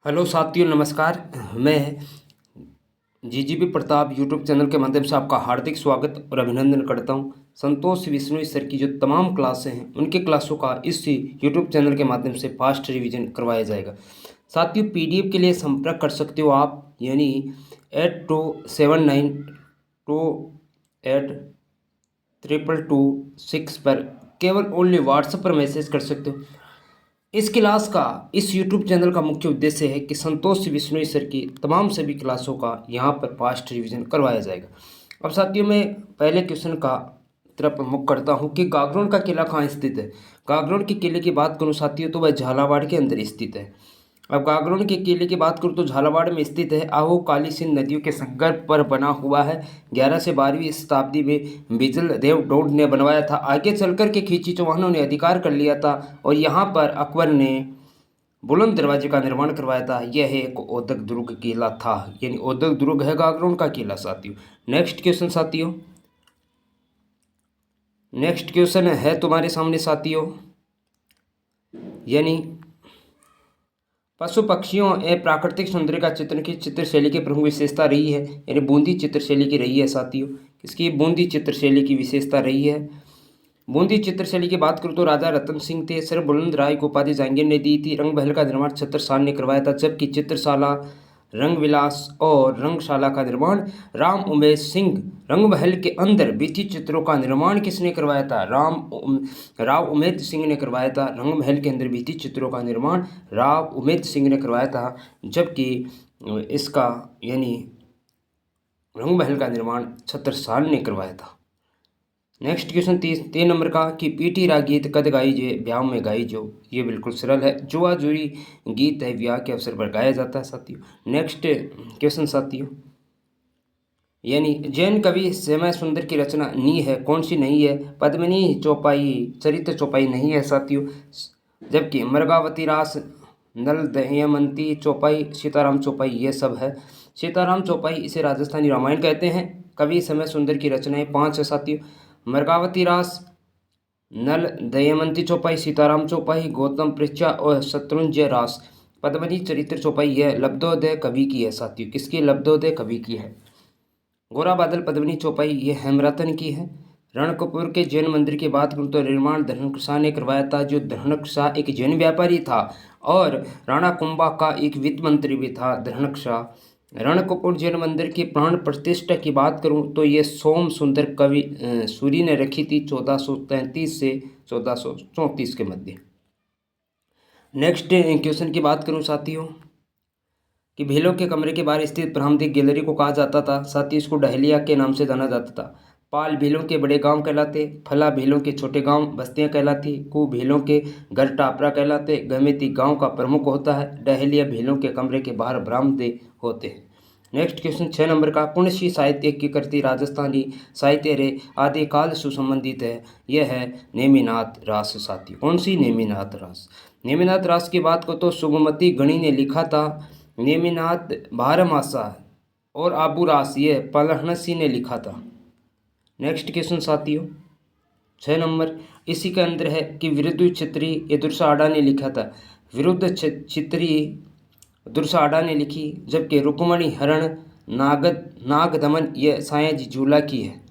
Hello साथियों, नमस्कार। मैं जीजीपी प्रताप यूट्यूब चैनल के माध्यम से आपका हार्दिक स्वागत और अभिनंदन करता हूं। संतोष विश्नोई सर की जो तमाम क्लासें हैं उनके क्लासों का इस यूट्यूब चैनल के माध्यम से फास्ट रिवीजन करवाया जाएगा। साथियों, पीडीएफ के लिए संपर्क कर सकते हो आप, यानी 8279282226 पर केवल ओनली व्हाट्सएप पर मैसेज कर सकते हो। इस क्लास का, इस यूट्यूब चैनल का मुख्य उद्देश्य है कि संतोष विश्नोई सर की तमाम सभी क्लासों का यहाँ पर फास्ट रिवीजन करवाया जाएगा। अब साथियों, मैं पहले क्वेश्चन का तरफ मुख करता हूँ कि गागरोन का किला कहाँ स्थित है। गागरोन के किले की बात करूँ साथियों तो वह झालावाड़ के अंदर स्थित है। अब गागरोन के किले की बात करूँ तो झालावाड़ में स्थित है। आहू काली सिंध नदियों के संगम पर बना हुआ है। 11 से 12वीं शताब्दी में बिजल देव डोड ने बनवाया था। आगे चलकर के खिलजी चौहानों ने अधिकार कर लिया था और यहाँ पर अकबर ने बुलंद दरवाजे का निर्माण करवाया था। यह एक औद्योगिक दुर्ग किला था, यानी औद्योगिक दुर्ग है गागरोन का किला साथियों। नेक्स्ट क्वेश्चन साथियों, नेक्स्ट क्वेश्चन है तुम्हारे सामने साथियों, यानी पशु पक्षियों एवं प्राकृतिक सौंदर्य का चित्रण की चित्रशैली की प्रमुख विशेषता रही है, यानी बूंदी चित्रशैली की रही है साथियों। इसकी बूंदी चित्रशैली की विशेषता रही है। बूंदी चित्रशैली की बात करूँ तो राजा रतन सिंह थे। सर बुलंद राय को उपाधि जहांगीर ने दी थी। रंग महल का निर्माण छत्रसाल ने करवाया था, जबकि चित्रशाला, रंग विलास और रंगशाला का निर्माण राम उमेश सिंह। रंग महल के अंदर भित्ति चित्रों का निर्माण किसने करवाया था? राव उमेद सिंह ने करवाया था। रंग महल के अंदर भित्ति चित्रों का निर्माण राव उमेद सिंह ने करवाया था, जबकि इसका यानी रंग महल का निर्माण छत्रसाल ने करवाया था। नेक्स्ट क्वेश्चन 3 नंबर का कि पीटी रा गीत कद गाई जे ब्याह में गाई जो। ये बिल्कुल सरल है। जुआ जुरी गीत है ब्याह के अवसर पर गाया जाता है साथियों। नेक्स्ट क्वेश्चन साथियों, यानी जैन कवि श्यामा सुंदर की रचना नी है, कौन सी नहीं है? पद्मिनी चौपाई, चरित्र चौपाई नहीं है साथियों। जबकि मृगावती रास, नल दमयंती चौपाई, सीताराम चौपाई ये सब है। सीताराम चौपाई इसे राजस्थानी रामायण कहते हैं। कवि श्यामा सुंदर की रचनाएं 5 है साथियों। मृगावती रास, नल दमयंती चौपाई, सीताराम चौपाई, गौतम पृच्छा और शत्रुंजय रास। पद्मिनी चरित्र चौपाई यह लब्धोदय कवि की है साथियों। किसकी? लब्धोदय कवि की है। गोरा बादल पद्मिनी चौपाई ये हेमरतन की है। रणकपुर के जैन मंदिर की बात करूँ तो निर्माण धनक शाह ने करवाया था। जो धनक शाह एक जैन व्यापारी था और राणा कुंभा का एक वित्त मंत्री भी था धनक शाह। रणकपुर जैन मंदिर की प्राण प्रतिष्ठा की बात करूं तो ये सोम सुंदर कवि सूरी ने रखी थी 1433 से 1434 के मध्य। नेक्स्ट क्वेश्चन की बात करूं साथियों कि भीलों के कमरे के बाहर स्थित बरामदगी गैलरी को कहा जाता था। साथ ही इसको डहलिया के नाम से जाना जाता था। पाल भीलों के बड़े गांव कहलाते, फला भीलों के छोटे गांव बस्तियां कहलाती, कु भीलों के घर टापरा कहलाते, गमेती गांव का प्रमुख होता है, डहलिया भीलों के कमरे के बाहर बरामदे होते हैं। नेक्स्ट क्वेश्चन 6 नंबर का पुण्यश्री साहित्य की कृति राजस्थानी साहित्य रे आदिकाल सुसंबंधित है। यह है नेमिनाथ रास साथी। कौन सी? नेमिनाथ रास। नेमिनाथ रास की बात को तो सुगमती गणी ने लिखा था। नेमिनाथ बारहमासा और आबू रास ये पलहनसी ने लिखा था। नेक्स्ट क्वेश्चन साथियों 6 नंबर इसी के अंदर है कि विरुद्ध छित्री ये दुर्साहड़ा ने लिखा था। विरुद्ध छित्री दुर्साहड़ा ने लिखी, जबकि रुक्मणी हरण नागदमन ये सायाजी झूला की है।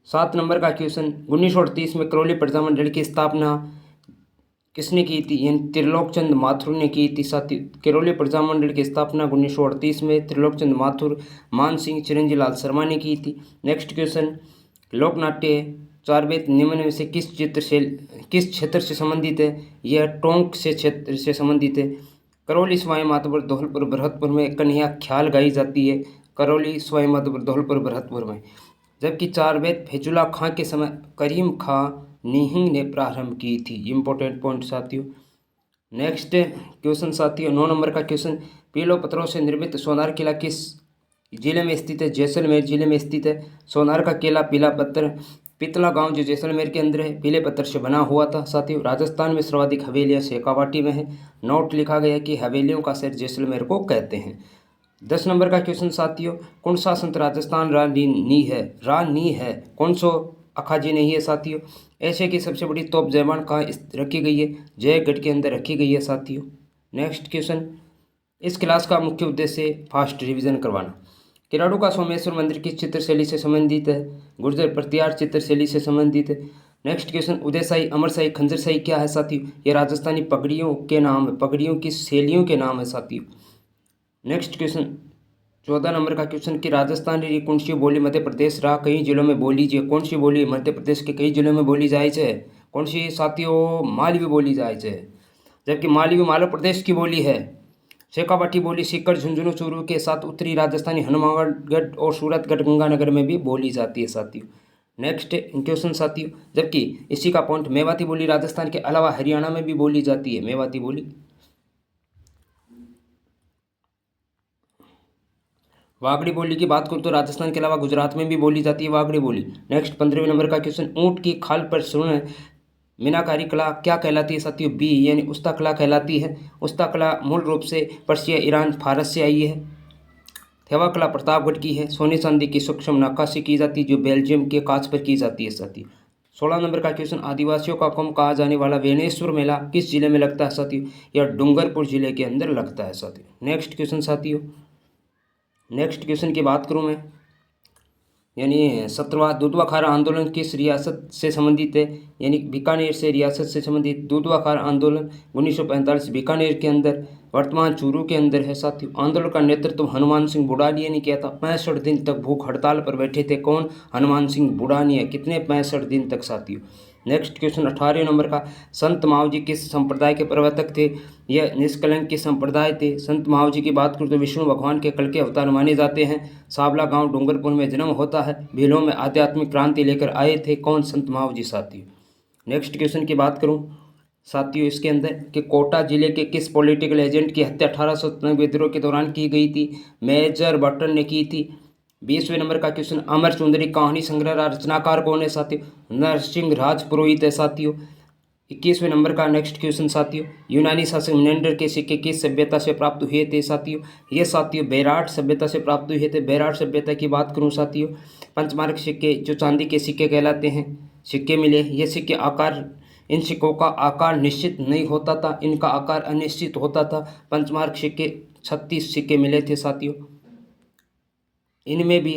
7 नंबर का क्वेश्चन 1938 में करौली प्रजा मंडल की स्थापना किसने की थी? यानी त्रिलोकचंद माथुर ने की थी साथी। करौली प्रजा मंडल की स्थापना 1938 में त्रिलोकचंद माथुर, मान सिंह, चिरंजी लाल शर्मा ने की थी। नेक्स्ट क्वेश्चन लोकनाट्य चारवेद निम्न में से किस क्षेत्र से संबंधित है? यह टोंक से क्षेत्र से संबंधित है। करौली सवाई माधोपुर धौलपुर भरतपुर में कन्हैया ख्याल गाई जाती है। करौली सवाई माधोपुर धौलपुर भरतपुर में। जबकि चारवेद फैजुल्ला खां के समय करीम खां निहिंग ने प्रारंभ की थी। इंपॉर्टेंट पॉइंट साथियों। नेक्स्ट क्वेश्चन साथियों 9 नंबर का क्वेश्चन पीलो पत्थरों से निर्मित सोनार किला किस जिले में स्थित है? जैसलमेर जिले में स्थित है। सोनार का किला पीला पत्थर पितला गांव जो जैसलमेर के अंदर है पीले पत्थर से बना हुआ था साथियों। राजस्थान में सर्वाधिक हवेलियां शेखावाटी में है। नोट लिखा गया कि हवेलियों का शहर जैसलमेर को कहते हैं। 10 नंबर का क्वेश्चन साथियों कौन सा संत राजस्थान रानी है कौन सो अखाजी नहीं है साथियों। एशिया की सबसे बड़ी तोप जयमान कहाँ रखी गई है? जयगढ़ के अंदर रखी गई है साथियों। नेक्स्ट क्वेश्चन इस क्लास का मुख्य उद्देश्य है फास्ट रिवीजन करवाना। किराड़ू का सोमेश्वर मंदिर किस चित्रशैली से संबंधित है? गुर्जर प्रतिहार चित्रशैली से संबंधित है। नेक्स्ट क्वेश्चन, उदयशाही, अमरशाही, खंजरशाही क्या है साथियों? ये राजस्थानी पगड़ियों के नाम है, पगड़ियों की शैलियों के नाम है साथियों। नेक्स्ट क्वेश्चन 14 नंबर का क्वेश्चन कि राजस्थानी कौन सी बोली मध्य प्रदेश रहा कई जिलों में बोली जाए? कौन सी बोली मध्य प्रदेश के कई जिलों में बोली जाए है? कौन सी साथियों? मालवी बोली जाए है, जबकि मालवी मालव प्रदेश की बोली है। शेखावाटी बोली सीकर, झुंझुनू, चूरू के साथ उत्तरी राजस्थानी हनुमानगढ़ और सूरतगढ़ गंगानगर में भी बोली जाती है साथियों। नेक्स्ट क्वेश्चन साथियों, जबकि इसी का पॉइंट मेवाती बोली राजस्थान के अलावा हरियाणा में भी बोली जाती है मेवाती बोली। वागड़ी बोली की बात करूँ तो राजस्थान के अलावा गुजरात में भी बोली जाती है वागड़ी बोली। नेक्स्ट 15वें नंबर का क्वेश्चन, ऊँट की खाल पर सुन मीनाकारी कला क्या कहलाती है साथियों? बी यानी उस्ता कला कहलाती है। उस्ता कला मूल रूप से पर्शिया, ईरान, फारस से आई है। थेवा कला प्रतापगढ़ की है। सोने चांदी की सूक्ष्म नक्काशी की जाती है जो बेल्जियम के कांच पर की जाती है साथियों। 16 नंबर का क्वेश्चन, आदिवासियों का कुंभ कहा जाने वाला वेनेश्वर मेला किस जिले में लगता है साथियों? यह डूंगरपुर जिले के अंदर लगता है साथियों। नेक्स्ट क्वेश्चन साथियों, नेक्स्ट क्वेश्चन की बात करूं मैं, यानी 17वां दूधवा खारा आंदोलन किस रियासत से संबंधित है? यानी बीकानेर से रियासत से संबंधित। दूधवा खारा आंदोलन 1945 बीकानेर के अंदर, वर्तमान चूरू के अंदर है साथियों। आंदोलन का नेतृत्व हनुमान सिंह बुढ़ानिया ने किया था। 65 दिन तक भूख हड़ताल पर बैठे थे। कौन? हनुमान सिंह बुढ़ानिया। कितने? 65 दिन तक साथियों। नेक्स्ट क्वेश्चन 18वें नंबर का, संत मावजी किस संप्रदाय के प्रवर्तक थे? यह निष्कलंक के संप्रदाय थे। संत मावजी की बात करूँ तो विष्णु भगवान के कल के अवतार माने जाते हैं। सावला गांव डूंगरपुर में जन्म होता है। भीलों में आध्यात्मिक क्रांति लेकर आए थे। कौन? संत मावजी साथियों। नेक्स्ट क्वेश्चन की बात करूं साथियों इसके अंदर कि कोटा जिले के किस पॉलिटिकल एजेंट की हत्या 1897 विद्रोह के दौरान की गई थी? मेजर बटन ने की थी। 20वें नंबर का क्वेश्चन, अमर सुंदरी कहानी संग्रह रचनाकार कौन है साथियों? नरसिंह राज पुरोहित है साथियों। 21वें नंबर का नेक्स्ट क्वेश्चन साथियों, यूनानी शासक मिनेंडर के सिक्के किस सभ्यता से प्राप्त हुए थे साथियों? ये साथियों बेराट सभ्यता से प्राप्त हुए थे। बेराट सभ्यता की बात करूं साथियों, पंचमार्क सिक्के जो चांदी के सिक्के कहलाते हैं, सिक्के मिले। ये सिक्के आकार, इन सिक्कों का आकार निश्चित नहीं होता था, इनका आकार अनिश्चित होता था। पंचमार्क सिक्के 36 सिक्के मिले थे साथियों। इनमें भी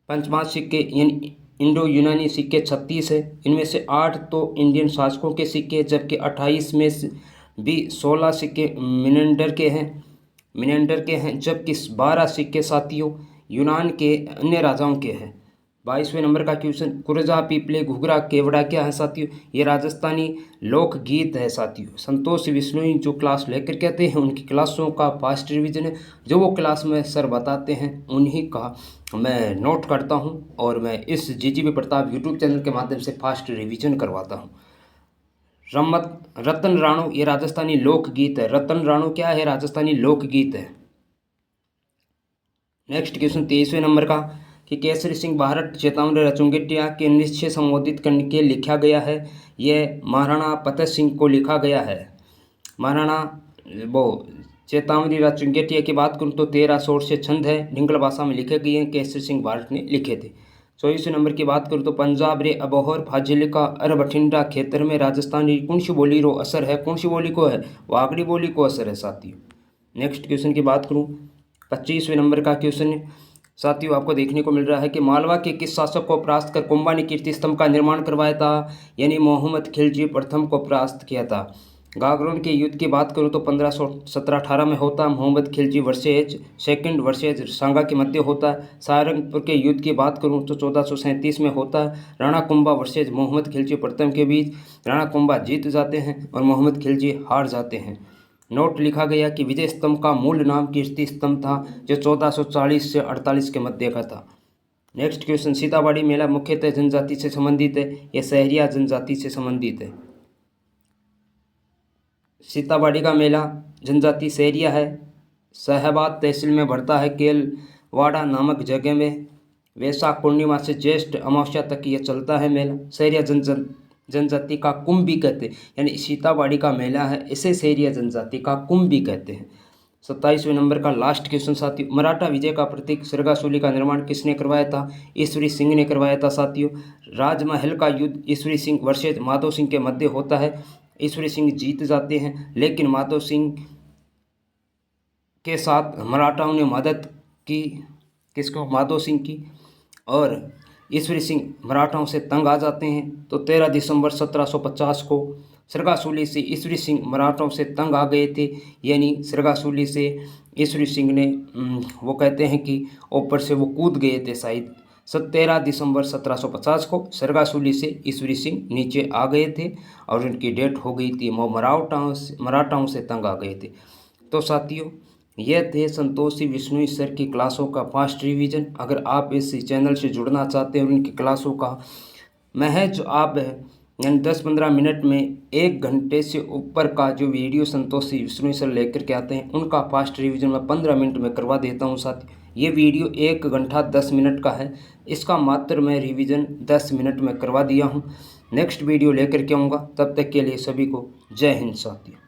पंचमार्क सिक्के यानी इंडो यूनानी सिक्के 36 है। इनमें से 8 तो इंडियन शासकों के सिक्के, जबकि 28 में से भी 16 सिक्के मिनेंडर के हैं, जबकि 12 सिक्के साथियों यूनान के अन्य राजाओं के हैं। 22वें नंबर का क्वेश्चन, कुरजा, पीपले, घुघरा, केवड़ा क्या है साथियों? ये राजस्थानी लोकगीत है साथियों। संतोष विश्नोई जो क्लास लेकर कहते हैं उनकी क्लासों का फास्ट रिवीजन है। जो वो क्लास में सर बताते हैं उन्हीं का मैं नोट करता हूं और मैं इस जीजीबी प्रताप यूट्यूब चैनल के माध्यम से फास्ट रिवीजन करवाता हूं। रतन राणो ये राजस्थानी लोकगीत है। रतन राणो क्या है? राजस्थानी लोकगीत है। नेक्स्ट क्वेश्चन 23वें नंबर का कि केसरी सिंह भारत चेतावनी रचुंगेटिया के निश्चय संबोधित करने के लिखा गया है। यह महाराणा फतेह सिंह को लिखा गया है। महाराणा वो चेतावनी रचुंगेटिया की बात करूँ तो 13 शोर से छंद है, डिंगल भाषा में लिखे गए हैं, केसरी सिंह भारत ने लिखे थे। 24वें नंबर की बात करूँ तो पंजाब रे अबोहर फाजिल्का अर बठिंडा खेतर में राजस्थानी कौन सी बोली रो असर है? कौन सी बोली को है? वागड़ी बोली को असर है साथियों। नेक्स्ट क्वेश्चन की बात करूँ 25वें नंबर का क्वेश्चन साथियों आपको देखने को मिल रहा है कि मालवा के किस शासक को परास्त कर कुंभा ने कीर्ति स्तंभ का निर्माण करवाया था? यानी मोहम्मद खिलजी प्रथम को परास्त किया था। गागरोन के युद्ध की बात करूं तो 1517-18 में होता। Mohammad Khilji versus second versus Sanga के मध्य होता। सारंगपुर के युद्ध की बात करूं तो 1437 में होता। राणा कुंभा वर्सेज मोहम्मद खिलजी प्रथम के बीच राणा कुंभा जीत जाते हैं और मोहम्मद खिलजी हार जाते हैं। नोट लिखा गया कि विजय स्तंभ का मूल नाम कीर्ति स्तंभ था जो 1440 से 48 के मध्य का था। नेक्स्ट क्वेश्चन, सीताबाड़ी मेला मुख्यतः जनजाति से संबंधित है या सहरिया जनजाति से संबंधित है? सीताबाड़ी का मेला जनजाति सहरिया है। साहेबाद तहसील में बढ़ता है। केलवाड़ा नामक जगह में वैशाख पूर्णिमा से ज्येष्ठ अमावस्या तक यह चलता है मेला। सहरिया जनजाति का कुंभ भी कहते हैं, यानी सीताबाड़ी का मेला है, इसे सहरिया जनजाति का कुंभ भी कहते हैं। 27वें नंबर का लास्ट क्वेश्चन साथियों, मराठा विजय का प्रतीक सरगासुली का निर्माण किसने करवाया था? ईश्वरी सिंह ने करवाया था साथियों। राजमहल का युद्ध ईश्वरी सिंह वर्सेज माधव सिंह के मध्य होता है। ईश्वरी सिंह जीत जाते हैं, लेकिन माधव सिंह के साथ मराठाओं ने मदद की, किसको, माधो सिंह की। और ईश्वरी सिंह मराठाओं से तंग आ जाते हैं। तो 13 दिसंबर 1750 को सरगासुली से ईश्वरी सिंह मराठाओं से तंग आ गए थे, यानी सरगासुली से ईश्वरी सिंह ने वो कहते हैं कि ऊपर से वो कूद गए थे शायद। 13 दिसंबर 1750 को सरगासुली से ईश्वरी सिंह नीचे आ गए थे और उनकी डेथ हो गई थी। वो मराठाओं से तंग आ गए थे। तो साथियों, यह थे संतोषी विश्नोई सर की क्लासों का फास्ट रिवीजन। अगर आप इस चैनल से जुड़ना चाहते हैं और उनकी क्लासों का महज आप यानी 10-15 मिनट में 1 घंटे से ऊपर का जो वीडियो संतोषी विश्नोई सर लेकर के आते हैं, उनका फास्ट रिवीजन मैं 15 मिनट में करवा देता हूं। साथ ये वीडियो 1 घंटा 10 मिनट का है, इसका मात्र मैं रिवीजन 10 मिनट में करवा दिया हूँ। नेक्स्ट वीडियो लेकर के आऊँगा, तब तक के लिए सभी को जय हिंद साथियों।